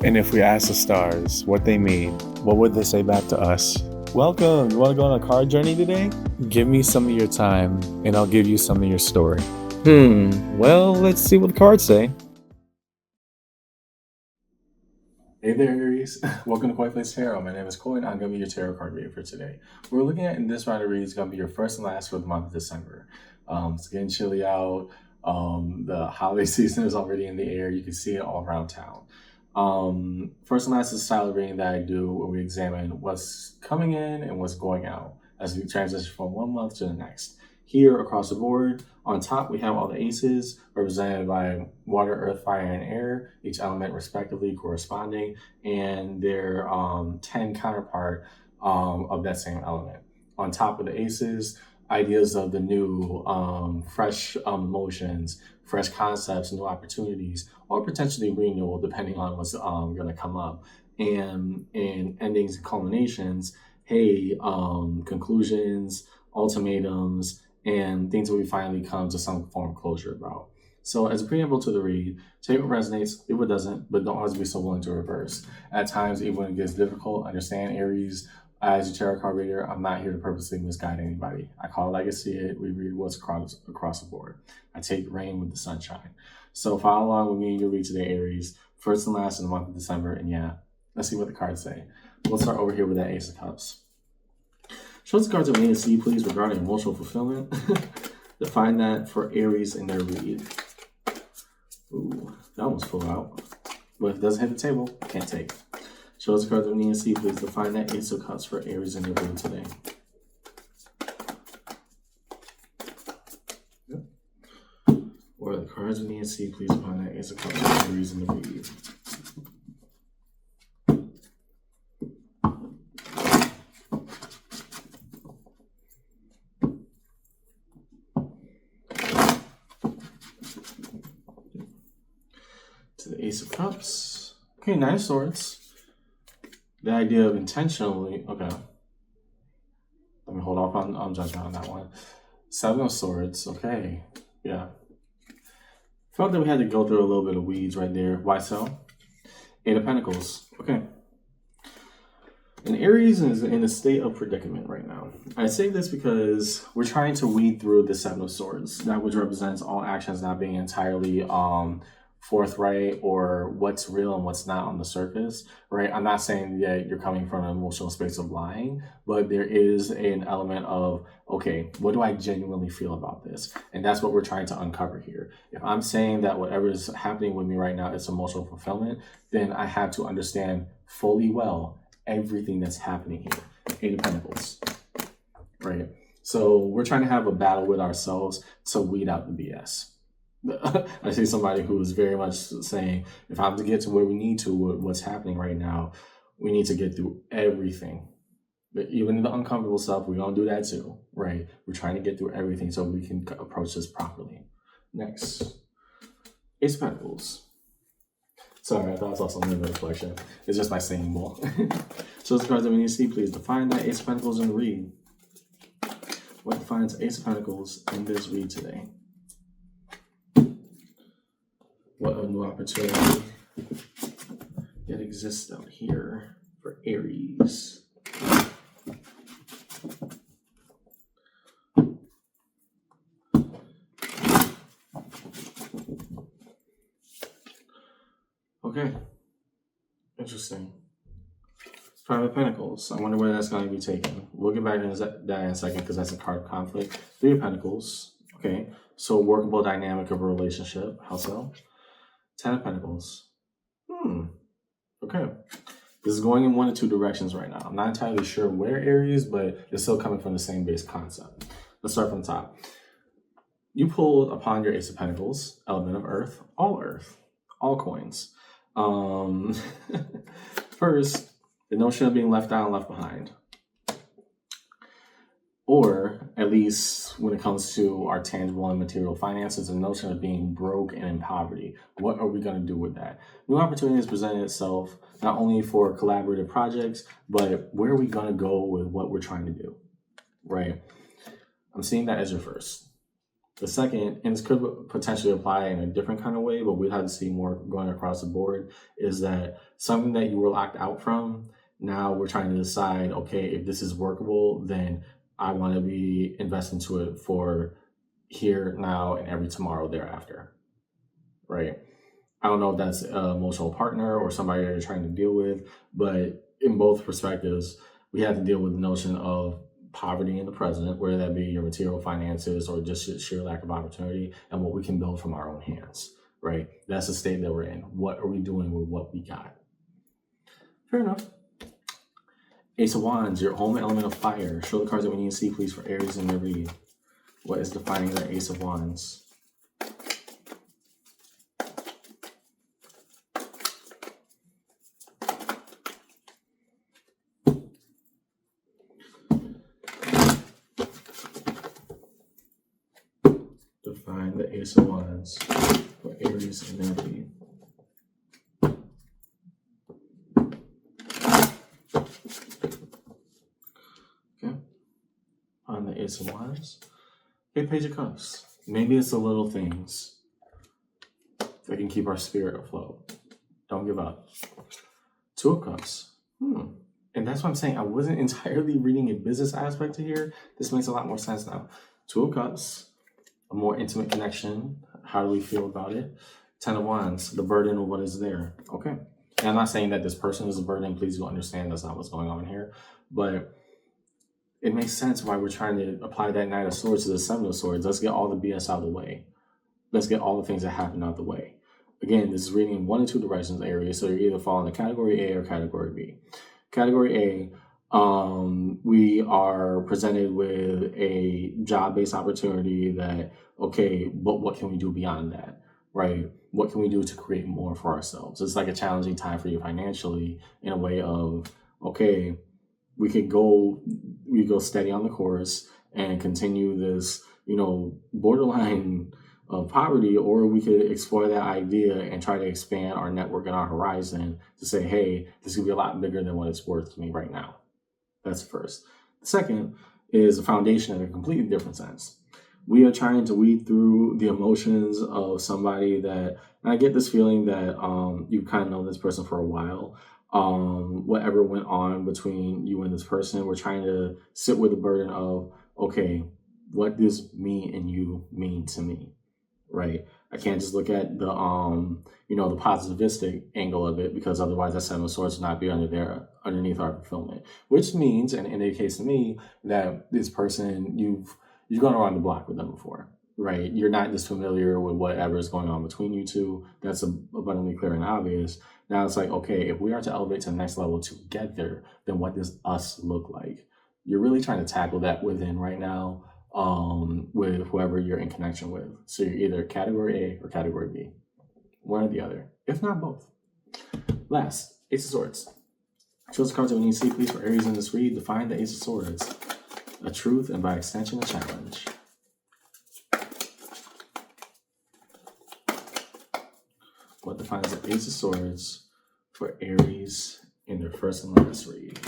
And if we ask the stars what they mean, what would they say back to us? Welcome! You want to go on a card journey today? Give me some of your time, and I'll give you some of your story. Well, let's see what the cards say. Hey there, Aries. Welcome to Quiet Place Tarot. My name is Coy, and I'm going to be your tarot card reader for today. What we're looking at in this round of reads is going to be your first and last for the month of December. It's getting chilly out. The holiday season is already in the air. You can see it all around town. First and last is a style of reading that I do where we examine what's coming in and what's going out as we transition from one month to the next. Here across the board, on top we have all the aces represented by water, earth, fire, and air, each element respectively corresponding, and their 10 counterpart of that same element. On top of the aces, ideas of the new, fresh emotions, fresh concepts, new opportunities, or potentially renewal, depending on what's going to come up. And in endings and culminations, conclusions, ultimatums, and things that we finally come to some form of closure about. So as a preamble to the read, take what resonates, leave what doesn't, but don't always be so willing to reverse. At times, even when it gets difficult, understand, Aries, as a tarot card reader, I'm not here to purposely misguide anybody. I call it like I see it. We read what's across the board. I take rain with the sunshine. So follow along with me in your read today, Aries. First and last in the month of December. And yeah, let's see what the cards say. We'll start over here with that Ace of Cups. Show us the cards of A and C, please, regarding emotional fulfillment. Define that for Aries in their read. Ooh, that almost flew out. But if it doesn't hit the table, can't take. Show us the cards of E and C, please. Define that Ace of Cups for Aries in their read today. Yep. Or the cards of E and C, please. Define that Ace of Cups for Aries in the read. To the Ace of Cups. Okay, Nine of Swords. The idea of intentionally, okay. Let me hold off on judgment on that one. Seven of Swords, okay. Yeah. Felt that we had to go through a little bit of weeds right there. Why so? Eight of Pentacles, okay. And Aries is in a state of predicament right now. I say this because we're trying to weed through the Seven of Swords, that which represents all actions not being entirely forthright or what's real and what's not on the surface, right? I'm not saying that you're coming from an emotional space of lying, but there is an element of, okay, what do I genuinely feel about this? And that's what we're trying to uncover here. If I'm saying that whatever is happening with me right now is emotional fulfillment, then I have to understand fully well everything that's happening here. Eight of Pentacles, right? So we're trying to have a battle with ourselves to weed out the BS. I see somebody who is very much saying, if I'm to get to where we need to, what's happening right now, we need to get through everything. But even the uncomfortable stuff, we're going to do that too, right? We're trying to get through everything so we can approach this properly. Next, Ace of Pentacles. Sorry, I thought I saw something in the reflection. It's just my singing bowl. So the cards that we need to see, please define that Ace of Pentacles in the read. What defines Ace of Pentacles in this read today? What a new opportunity that exists out here for Aries. Okay, interesting. Five of Pentacles. I wonder where that's going to be taken. We'll get back into that in a second because that's a card conflict. Three of Pentacles. Okay, so workable dynamic of a relationship. How so? Ten of Pentacles. Okay. This is going in one of two directions right now. I'm not entirely sure where Aries, but it's still coming from the same base concept. Let's start from the top. You pulled upon your Ace of Pentacles, element of Earth, all coins. First, the notion of being left out and left behind. Or, at least when it comes to our tangible and material finances, the notion of being broke and in poverty. What are we going to do with that? New opportunities presented itself, not only for collaborative projects, but where are we going to go with what we're trying to do, right? I'm seeing that as your first. The second, and this could potentially apply in a different kind of way, but we'd have to see more going across the board, is that something that you were locked out from, now we're trying to decide, okay, if this is workable, then I want to be investing to it for here, now, and every tomorrow thereafter, right? I don't know if that's an emotional partner or somebody you're trying to deal with, but in both perspectives, we have to deal with the notion of poverty in the present, whether that be your material finances or just sheer lack of opportunity, and what we can build from our own hands, right? That's the state that we're in. What are we doing with what we got? Fair enough. Ace of Wands, your home element of fire. Show the cards that we need to see, please, for Aries in their read. What is defining the Ace of Wands? Define the Ace of Wands for Aries in their read. Okay. On the Ace of Wands. Okay, Page of Cups. Maybe it's the little things that can keep our spirit afloat. Don't give up. Two of Cups. And that's what I'm saying. I wasn't entirely reading a business aspect to here. This makes a lot more sense now. Two of Cups. A more intimate connection. How do we feel about it? Ten of Wands, the burden of what is there. Okay. And I'm not saying that this person is a burden. Please do understand that's not what's going on here. But it makes sense why we're trying to apply that Knight of Swords to the Seven of Swords. Let's get all the BS out of the way. Let's get all the things that happen out of the way. Again, this is reading in one of two directions, Aries. So you're either falling in category A or category B. Category A, we are presented with a job-based opportunity that, okay, but what can we do beyond that, right? What can we do to create more for ourselves? It's like a challenging time for you financially in a way of, okay, we go steady on the course and continue this, borderline of poverty, or we could explore that idea and try to expand our network and our horizon to say, hey, this could be a lot bigger than what it's worth to me right now. That's the first. The second is a foundation in a completely different sense. We are trying to weed through the emotions of somebody that, and I get this feeling that you've kind of known this person for a while. Whatever went on between you and this person, we're trying to sit with the burden of, okay, what does me and you mean to me? Right. I can't just look at the the positivistic angle of it, because otherwise that Seven of Swords would not be underneath our fulfillment, which means, and indicates to me that this person, you've gone around the block with them before, right? You're not just familiar with whatever is going on between you two. That's abundantly clear and obvious. Now it's like, okay, if we are to elevate to the next level together, then what does us look like? You're really trying to tackle that within right now. With whoever you're in connection with. So you're either category A or category B. One or the other, if not both. Last, Ace of Swords. Choose the cards that we need to see, please, for Aries in this read. Define the Ace of Swords. A truth, and by extension, a challenge. What defines the Ace of Swords for Aries in their first and last read?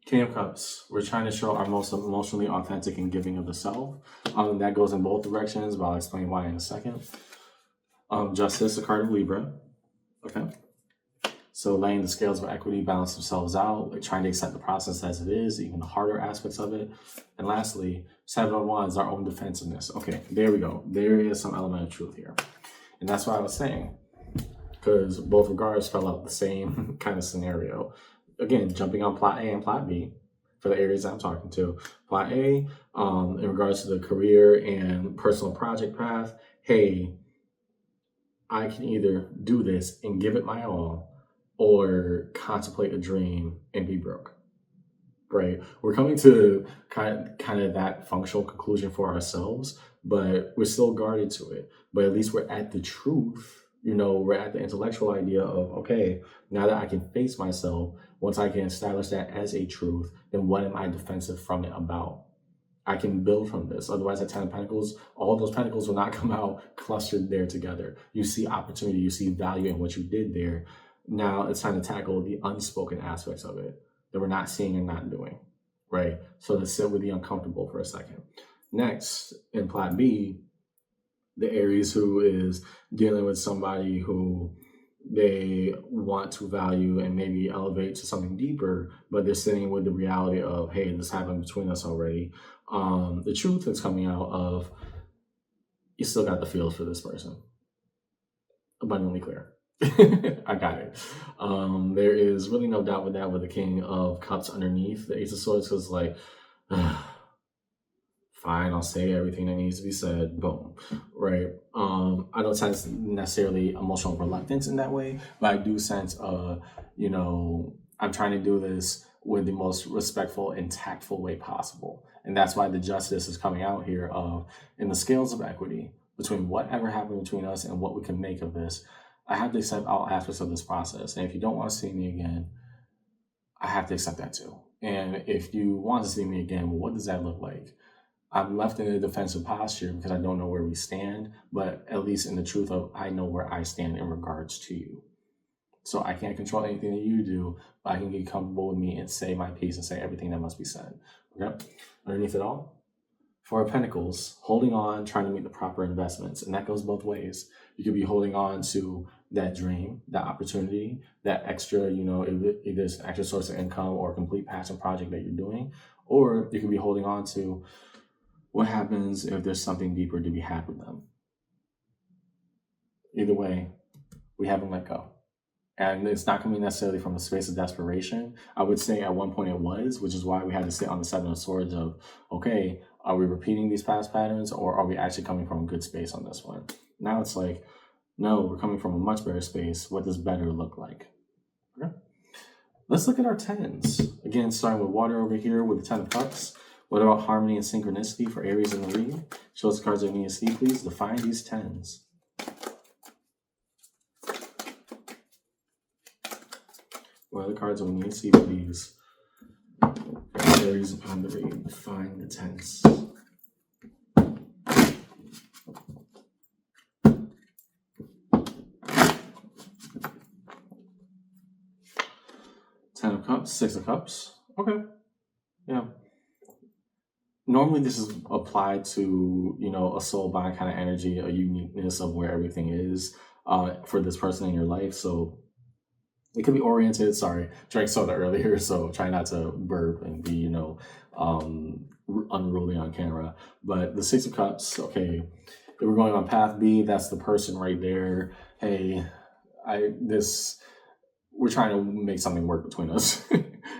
King of Cups. We're trying to show our most emotionally authentic and giving of the self. That goes in both directions, but I'll explain why in a second. Justice, a card of Libra. Okay. So laying the scales of equity balance themselves out, like trying to accept the process as it is, even the harder aspects of it. And lastly, Seven of Wands, our own defensiveness. Okay, there we go. There is some element of truth here. And that's what I was saying, because both regards fell out the same kind of scenario. Again, jumping on plot A and plot B for the areas I'm talking to. Plot A, in regards to the career and personal project path, hey, I can either do this and give it my all, or contemplate a dream and be broke, right? We're coming to kind of that functional conclusion for ourselves, but we're still guarded to it. But at least we're at the truth. We're at the intellectual idea of, okay, now that I can face myself, once I can establish that as a truth, then what am I defensive from it about? I can build from this. Otherwise, at 10 of Pentacles, all those Pentacles will not come out clustered there together. You see opportunity, you see value in what you did there. Now it's time to tackle the unspoken aspects of it that we're not seeing and not doing, right? So let's sit with the uncomfortable for a second. Next, in plot B, the Aries who is dealing with somebody who they want to value and maybe elevate to something deeper, but they're sitting with the reality of, hey, this happened between us already. The truth is coming out of, you still got the feels for this person. Abundantly clear. I got it. There is really no doubt with that, with the King of Cups underneath the Ace of Swords, because like, fine, I'll say everything that needs to be said. Boom. Right. I don't sense necessarily emotional reluctance in that way, but I do sense, you know, I'm trying to do this with the most respectful and tactful way possible. And that's why the justice is coming out here of, in the scales of equity between whatever happened between us and what we can make of this. I have to accept all aspects of this process. And if you don't want to see me again, I have to accept that too. And if you want to see me again, well, what does that look like? I'm left in a defensive posture because I don't know where we stand, but at least in the truth of, I know where I stand in regards to you. So I can't control anything that you do, but I can get comfortable with me and say my piece and say everything that must be said. Okay? Underneath it all, Four of Pentacles, holding on, trying to make the proper investments. And that goes both ways. You could be holding on to that dream, that opportunity, that extra, you know, either it's an extra source of income or a complete passion project that you're doing, or you could be holding on to what happens if there's something deeper to be had with them. Either way, we haven't let go. And it's not coming necessarily from a space of desperation. I would say at one point it was, which is why we had to sit on the Seven of Swords of, okay, are we repeating these past patterns or are we actually coming from a good space on this one? Now it's like, no, we're coming from a much better space. What does better look like? Okay. Let's look at our tens. Again, starting with water over here with the 10 of Cups. What about harmony and synchronicity for Aries in the read? Show us the cards I need to see, please. Define these tens. What are the cards we need to see, please? Aries upon the read. Define the tens. Ten of Cups, Six of Cups. Okay. Yeah. Normally this is applied to, you know, a soul bond kind of energy, a uniqueness of where everything is for this person in your life. So it could be oriented, sorry, drank soda earlier, so try not to burp and be, you know, unruly on camera. But the Six of Cups, okay, if we're going on path B, that's the person right there. Hey, we're trying to make something work between us,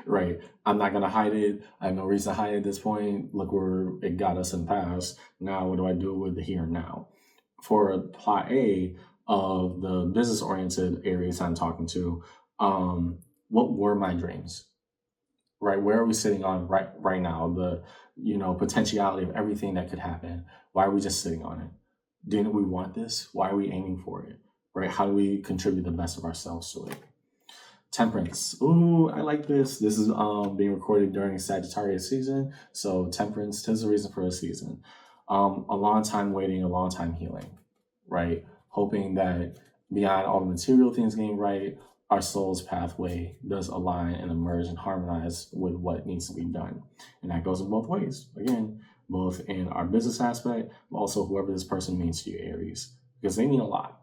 right? I'm not going to hide it. I have no reason to hide it at this point. Look where it got us in the past. Now, what do I do with the here and now? For plot A of the business-oriented Aries I'm talking to, what were my dreams, right? Where are we sitting on right now? The, you know, potentiality of everything that could happen. Why are we just sitting on it? Didn't we want this? Why are we aiming for it, right? How do we contribute the best of ourselves to it? Temperance. Ooh, I like this. This is being recorded during Sagittarius season. So temperance, 'tis the reason for a season. A long time waiting, a long time healing, right? Hoping that beyond all the material things getting right, our soul's pathway does align and emerge and harmonize with what needs to be done. And that goes in both ways. Again, both in our business aspect, but also whoever this person means to you, Aries, because they mean a lot.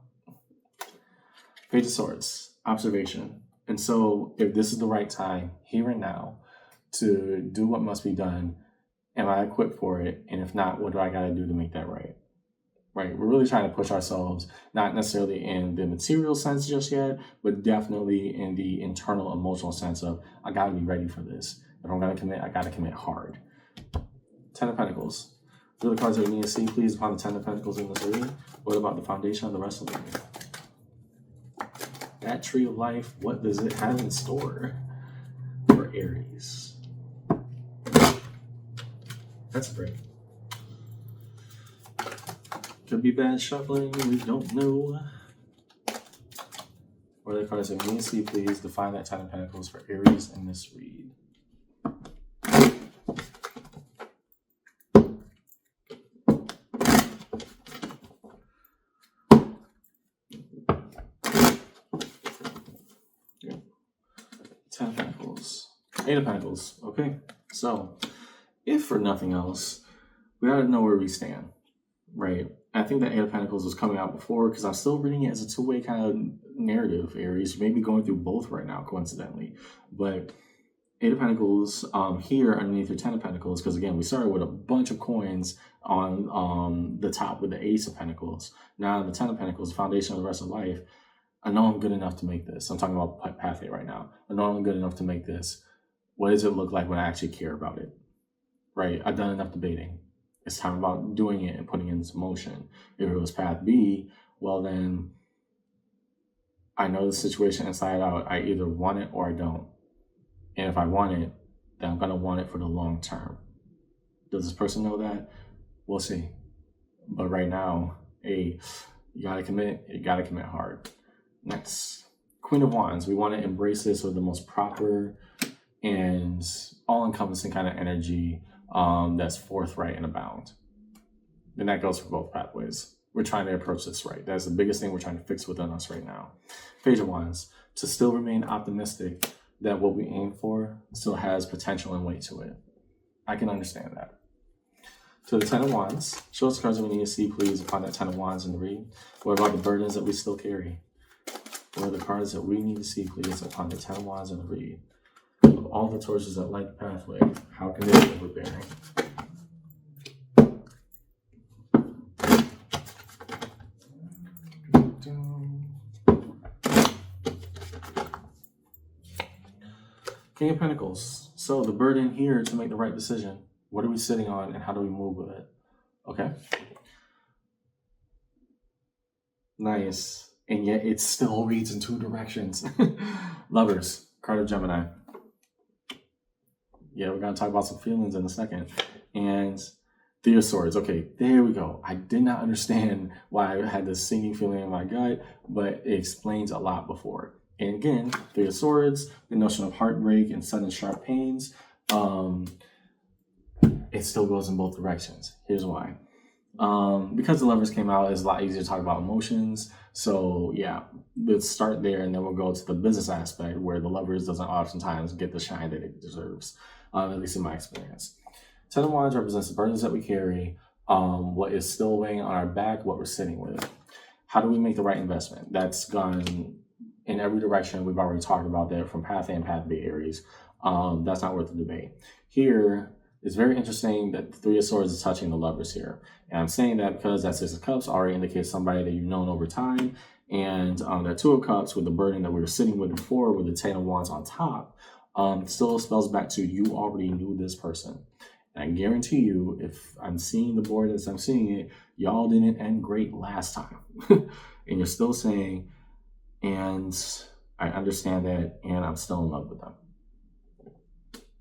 Page of Swords, observation. And so if this is the right time, here and now, to do what must be done, am I equipped for it? And if not, what do I got to do to make that right? Right? We're really trying to push ourselves, not necessarily in the material sense just yet, but definitely in the internal emotional sense of, I got to be ready for this. If I'm going to commit, I got to commit hard. 10 of Pentacles. What are the cards that we need to see, please, upon the 10 of Pentacles in this reading? What about the foundation of the rest of the reading? That tree of life, what does it have in store for Aries? That's great. Could be bad shuffling, we don't know. What are the cards that we need to see, please? Define that 10 of Pentacles for Aries in this read. Eight of Pentacles. Okay, so if for nothing else, we gotta know where we stand, right? I think that Eight of Pentacles was coming out before because I'm still reading it as a two-way kind of narrative, Aries. You may be going through both right now, coincidentally. But Eight of Pentacles here underneath your Ten of Pentacles, because again, we started with a bunch of coins on the top with the Ace of Pentacles. Now the Ten of Pentacles, the foundation of the rest of life. I know I'm good enough to make this. I'm talking about Path 8 right now. I know I'm good enough to make this. What does it look like when I actually care about it? Right? I've done enough debating. It's time about doing it and putting it into motion. If it was Path B, well then I know the situation inside out. I either want it or I don't. And if I want it, then I'm going to want it for the long term. Does this person know that? We'll see. But right now, you got to commit. You got to commit hard. Next, Queen of Wands. We want to embrace this with the most proper and all-encompassing kind of energy that's forthright and abound. And that goes for both pathways. We're trying to approach this right. That's the biggest thing we're trying to fix within us right now. Page of Wands. To still remain optimistic that what we aim for still has potential and weight to it. I can understand that. To the Ten of Wands. Show us cards that we need to see, please, upon that Ten of Wands in the read. What about the burdens that we still carry? What are the cards that we need to see, please, upon the Ten of Wands in the read? Of all the torches that light the pathway, how can they be overbearing? King of Pentacles. So the burden here to make the right decision. What are we sitting on and how do we move with it? Okay. Nice. And yet it still reads in two directions. Lovers. Card of Gemini. Yeah, we're going to talk about some feelings in a second. And Three of Swords. Okay, there we go. I did not understand why I had this sinking feeling in my gut, but it explains a lot before. And again, Three of Swords, the notion of heartbreak and sudden sharp pains, it still goes in both directions. Here's why. Because the Lovers came out, it's a lot easier to talk about emotions. So yeah, let's start there and then we'll go to the business aspect where the Lovers doesn't oftentimes get the shine that it deserves, at least in my experience. Ten of Wands represents the burdens that we carry, what is still weighing on our back, what we're sitting with. How do we make the right investment? That's gone in every direction. We've already talked about that from Path A and Path B, Aries. That's not worth the debate. Here, it's very interesting that the Three of Swords is touching the Lovers here. And I'm saying that because that Six of Cups already indicates somebody that you've known over time. And that Two of Cups with the burden that we were sitting with before with the Ten of Wands on top, still spells back to you already knew this person. And I guarantee you, if I'm seeing the board as I'm seeing it, y'all didn't end great last time. And you're still saying, and I understand that, and I'm still in love with them.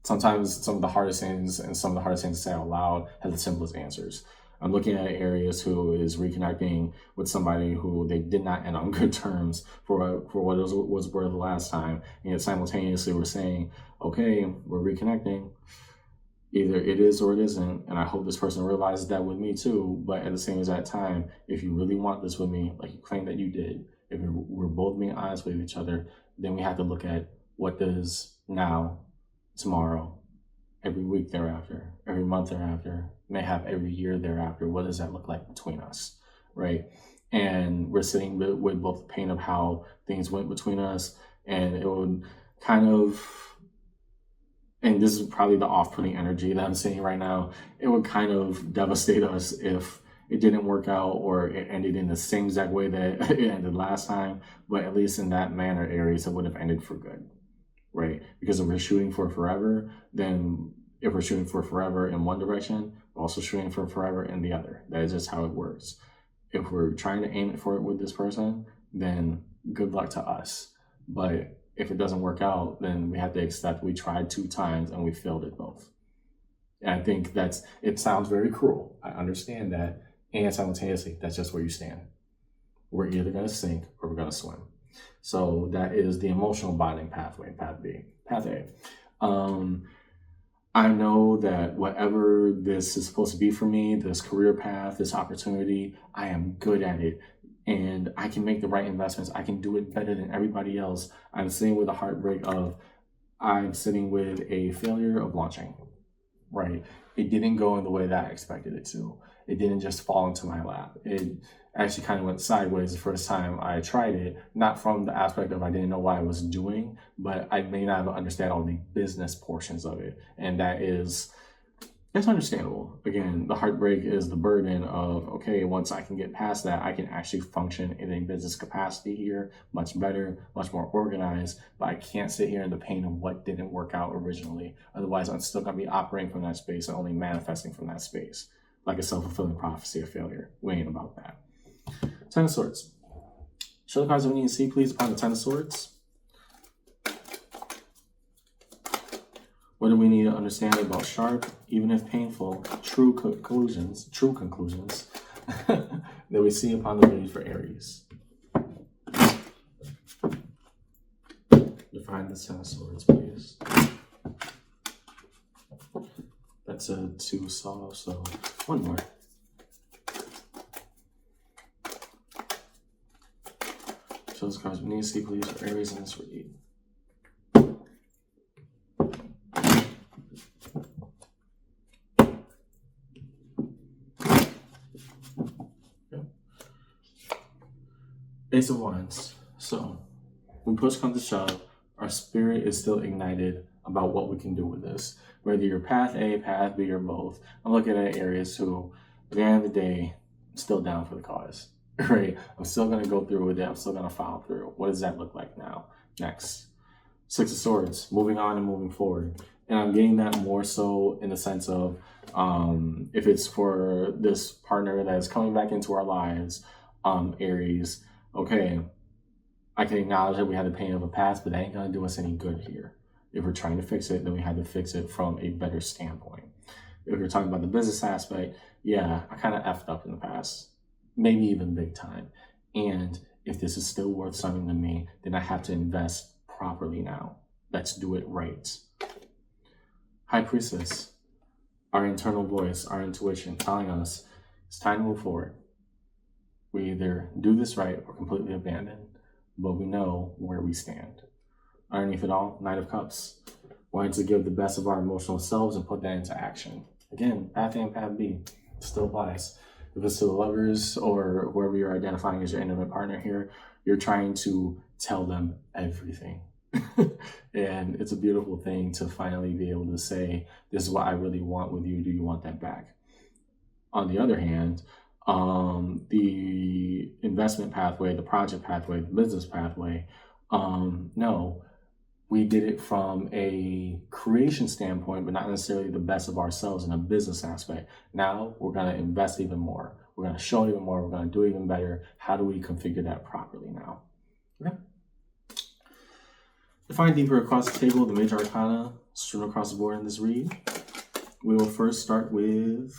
Sometimes some of the hardest things and some of the hardest things to say out loud have the simplest answers. I'm looking at Aries who is reconnecting with somebody who they did not end on good terms for what it was worth the last time. And yet simultaneously we're saying, okay, we're reconnecting. Either it is or it isn't, and I hope this person realizes that with me too, but at the same exact time, if you really want this with me, like you claim that you did, if we're both being honest with each other, then we have to look at what does now, tomorrow, every week thereafter, every month thereafter, may have every year thereafter, what does that look like between us, right? And we're sitting with both the pain of how things went between us, and it would kind of, and this is probably the off-putting energy that I'm seeing right now, it would kind of devastate us if it didn't work out or it ended in the same exact way that it ended last time, but at least in that manner, Aries, it would have ended for good, right? Because if we're shooting for forever, then if we're shooting for forever in one direction, we're also shooting for forever in the other. That is just how it works. If we're trying to aim it for it with this person, then good luck to us. But if it doesn't work out, then we have to accept we tried 2 times and we failed at both. And I think it sounds very cruel. I understand that. And simultaneously, that's just where you stand. We're either going to sink or we're going to swim. So that is the emotional bonding pathway, Path B. Path A. I know that whatever this is supposed to be for me, this career path, this opportunity, I am good at it. And I can make the right investments. I can do it better than everybody else. I'm sitting with a heartbreak of, I'm sitting with a failure of launching, right? It didn't go in the way that I expected it to. It didn't just fall into my lap. It actually kind of went sideways the first time I tried it, not from the aspect of I didn't know what I was doing, but I may not understand all the business portions of it. And that's understandable. Again, the heartbreak is the burden of, okay, once I can get past that, I can actually function in a business capacity here much better, much more organized, but I can't sit here in the pain of what didn't work out originally. Otherwise, I'm still going to be operating from that space and only manifesting from that space, like a self-fulfilling prophecy of failure. We ain't about that. Ten of Swords. Show the cards that we need to see, please, upon the Ten of Swords. What do we need to understand about sharp, even if painful, true conclusions that we see upon the page for Aries? Define the Ten of Swords, please. That's a 2 solve, so one more. Show those cards we need to see, please, for Aries in this read. Ace of Wands. So, when push comes to shove, our spirit is still ignited about what we can do with this. Whether you're path A, path B, or both. I'm looking at Aries who, at the end of the day, I'm still down for the cause. Right? I'm still going to go through with it. I'm still going to follow through. What does that look like now? Next. Six of Swords. Moving on and moving forward. And I'm getting that more so in the sense of if it's for this partner that is coming back into our lives, Aries, okay, I can acknowledge that we had the pain of a past, but that ain't going to do us any good here. If we're trying to fix it, then we had to fix it from a better standpoint. If we're talking about the business aspect, yeah, I kind of effed up in the past, maybe even big time. And if this is still worth something to me, then I have to invest properly now. Let's do it right. High Priestess, our internal voice, our intuition telling us it's time to move forward. We either do this right or completely abandon, but we know where we stand. Underneath it all, Knight of Cups, wanting to give the best of our emotional selves and put that into action. Again, path A and path B still applies. If it's to the lovers or whoever you're identifying as your intimate partner here, you're trying to tell them everything. And it's a beautiful thing to finally be able to say, this is what I really want with you. Do you want that back? On the other hand, the investment pathway, the project pathway, the business pathway, no, we did it from a creation standpoint, but not necessarily the best of ourselves in a business aspect. Now we're going to invest even more. We're going to show even more. We're going to do even better. How do we configure that properly now? Okay. Define deeper across the table, the major arcana strewn across the board in this read. We will first start with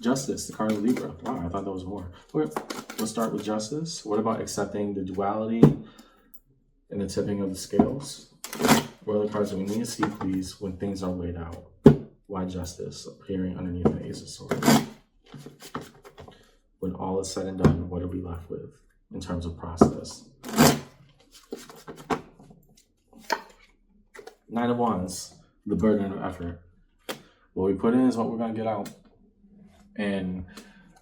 Justice, the card of Libra. Wow, I thought there was more. Okay, we'll start with Justice. What about accepting the duality and the tipping of the scales? What are the cards that we need to see, please, when things are laid out? Why Justice appearing underneath the Ace of Swords? When all is said and done, what are we left with in terms of process? Nine of Wands, the burden of effort. What we put in is what we're going to get out. And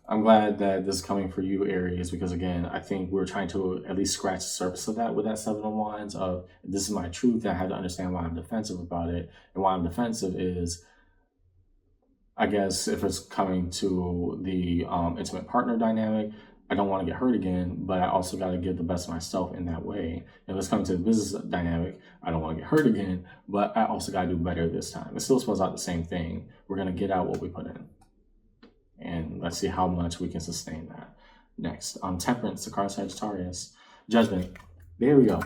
I'm glad that this is coming for you, Aries, because again, I think we're trying to at least scratch the surface of that with that Seven of Wands of this is my truth. I had to understand why I'm defensive about it. And why I'm defensive is, I guess, if it's coming to the intimate partner dynamic, I don't want to get hurt again, but I also got to give the best of myself in that way. If it's coming to the business dynamic, I don't want to get hurt again, but I also got to do better this time. It still spells out the same thing. We're going to get out what we put in. And let's see how much we can sustain that. Next, Temperance, the card Sagittarius. Judgment. There we go.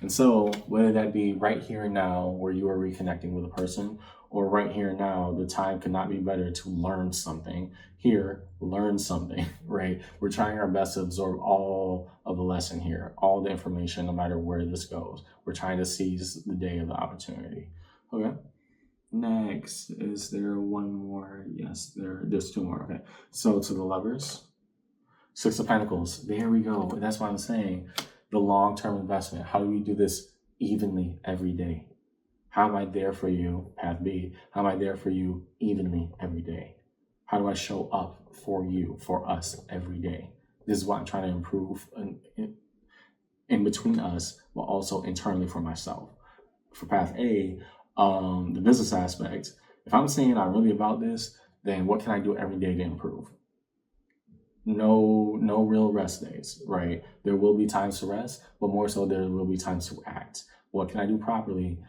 And so, whether that be right here and now, where you are reconnecting with a person, or right here and now, the time could not be better to learn something. Here, learn something, right? We're trying our best to absorb all of the lesson here, all the information, no matter where this goes. We're trying to seize the day of the opportunity. Okay. Next, is there one more? Yes, there's two more. Okay, so to the lovers, Six of Pentacles. There we go. That's what I'm saying. The long-term investment. How do we do this evenly every day? How am I there for you, path B? How am I there for you evenly every day? How do I show up for you, for us every day? This is what I'm trying to improve in between us, but also internally for myself. For path A, the business aspect, if I'm saying I'm really about this, then what can I do every day to improve? No real rest days, right? There will be times to rest, but more so there will be times to act. What can I do properly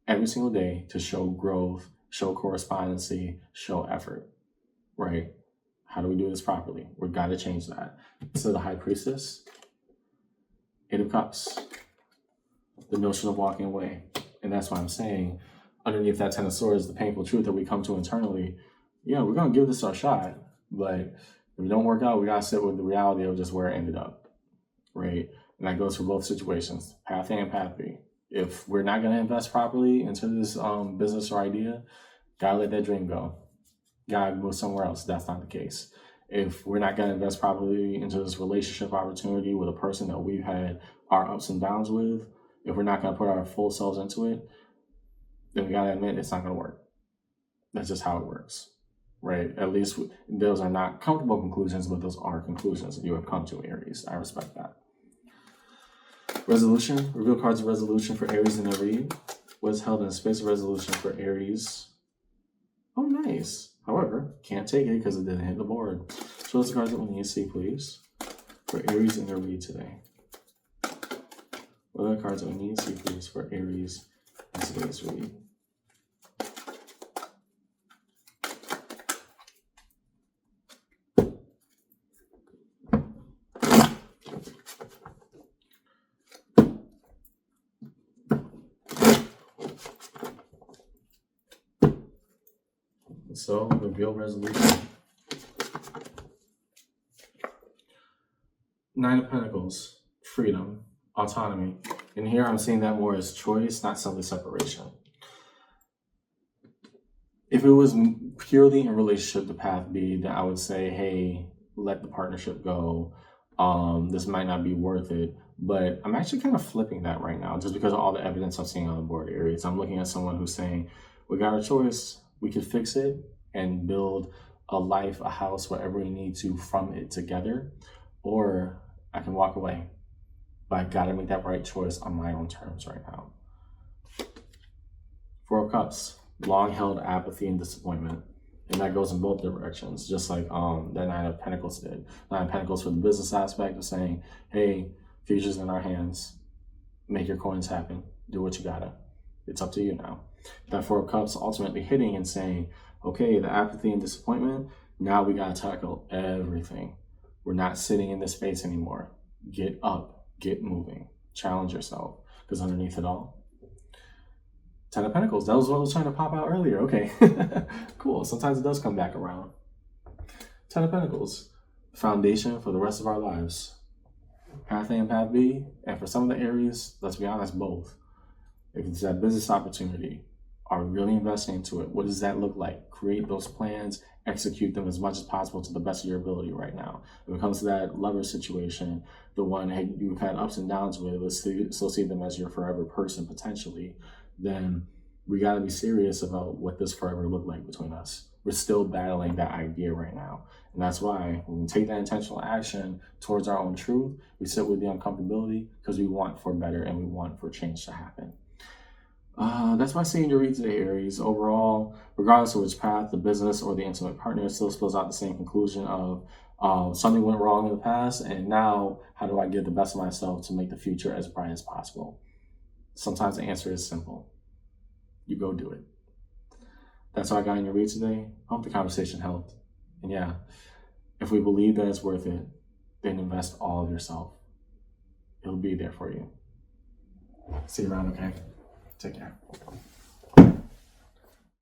every single day to show growth, show correspondency, show effort, right? How do we do this properly? We've got to change that. So the High Priestess, Eight of Cups, the notion of walking away. And that's why I'm saying underneath that Ten of Swords, the painful truth that we come to internally, yeah, we're going to give this our shot. But if it don't work out, we got to sit with the reality of just where it ended up, right? And that goes for both situations, path A and path B. If we're not going to invest properly into this business or idea, got to let that dream go. Got to move somewhere else. That's not the case. If we're not going to invest properly into this relationship opportunity with a person that we've had our ups and downs with, if we're not going to put our full selves into it, then we got to admit it's not going to work. That's just how it works, right? At least those are not comfortable conclusions, but those are conclusions that you have come to, Aries. I respect that. Resolution. Reveal cards of resolution for Aries in the read. What is held in a space of resolution for Aries? Oh, nice. However, can't take it because it didn't hit the board. Show us the cards that we need to see, please, for Aries in their read today. What are the cards that we need to see, please, for Aries in today's read? So, reveal resolution. Nine of Pentacles, freedom, autonomy. And here I'm seeing that more as choice, not simply separation. If it was purely in relationship to path B, then I would say, hey, let the partnership go. This might not be worth it. But I'm actually kind of flipping that right now just because of all the evidence I'm seeing on the board, Aries. I'm looking at someone who's saying, we got a choice. We could fix it and build a life, a house, whatever we need to from it together. Or I can walk away. But I got to make that right choice on my own terms right now. Four of Cups, long-held apathy and disappointment. And that goes in both directions, just like that Nine of Pentacles did. Nine of Pentacles for the business aspect of saying, hey, future's in our hands. Make your coins happen. Do what you gotta. It's up to you now. That Four of Cups ultimately hitting and saying, okay, the apathy and disappointment, now we gotta tackle everything. We're not sitting in this space anymore. Get up, get moving, challenge yourself. Because underneath it all, Ten of Pentacles, that was what was trying to pop out earlier. Okay, cool. Sometimes it does come back around. Ten of Pentacles, foundation for the rest of our lives. Path A and Path B, and for some of the Aries, let's be honest, both. If it's that business opportunity, are we really investing into it? What does that look like? Create those plans, execute them as much as possible to the best of your ability right now. When it comes to that lover situation, the one you've had ups and downs with, let's still see them as your forever person potentially, then we got to be serious about what this forever look like between us. We're still battling that idea right now. And that's why when we take that intentional action towards our own truth, we sit with the uncomfortability because we want for better and we want for change to happen. That's my seeing your read today, Aries. Overall, regardless of which path, the business or the intimate partner still spills out the same conclusion of something went wrong in the past, and now how do I give the best of myself to make the future as bright as possible? Sometimes the answer is simple. You go do it. That's all I got in your read today. I hope the conversation helped. And yeah, if we believe that it's worth it, then invest all of yourself. It'll be there for you. See you around, okay? Take care.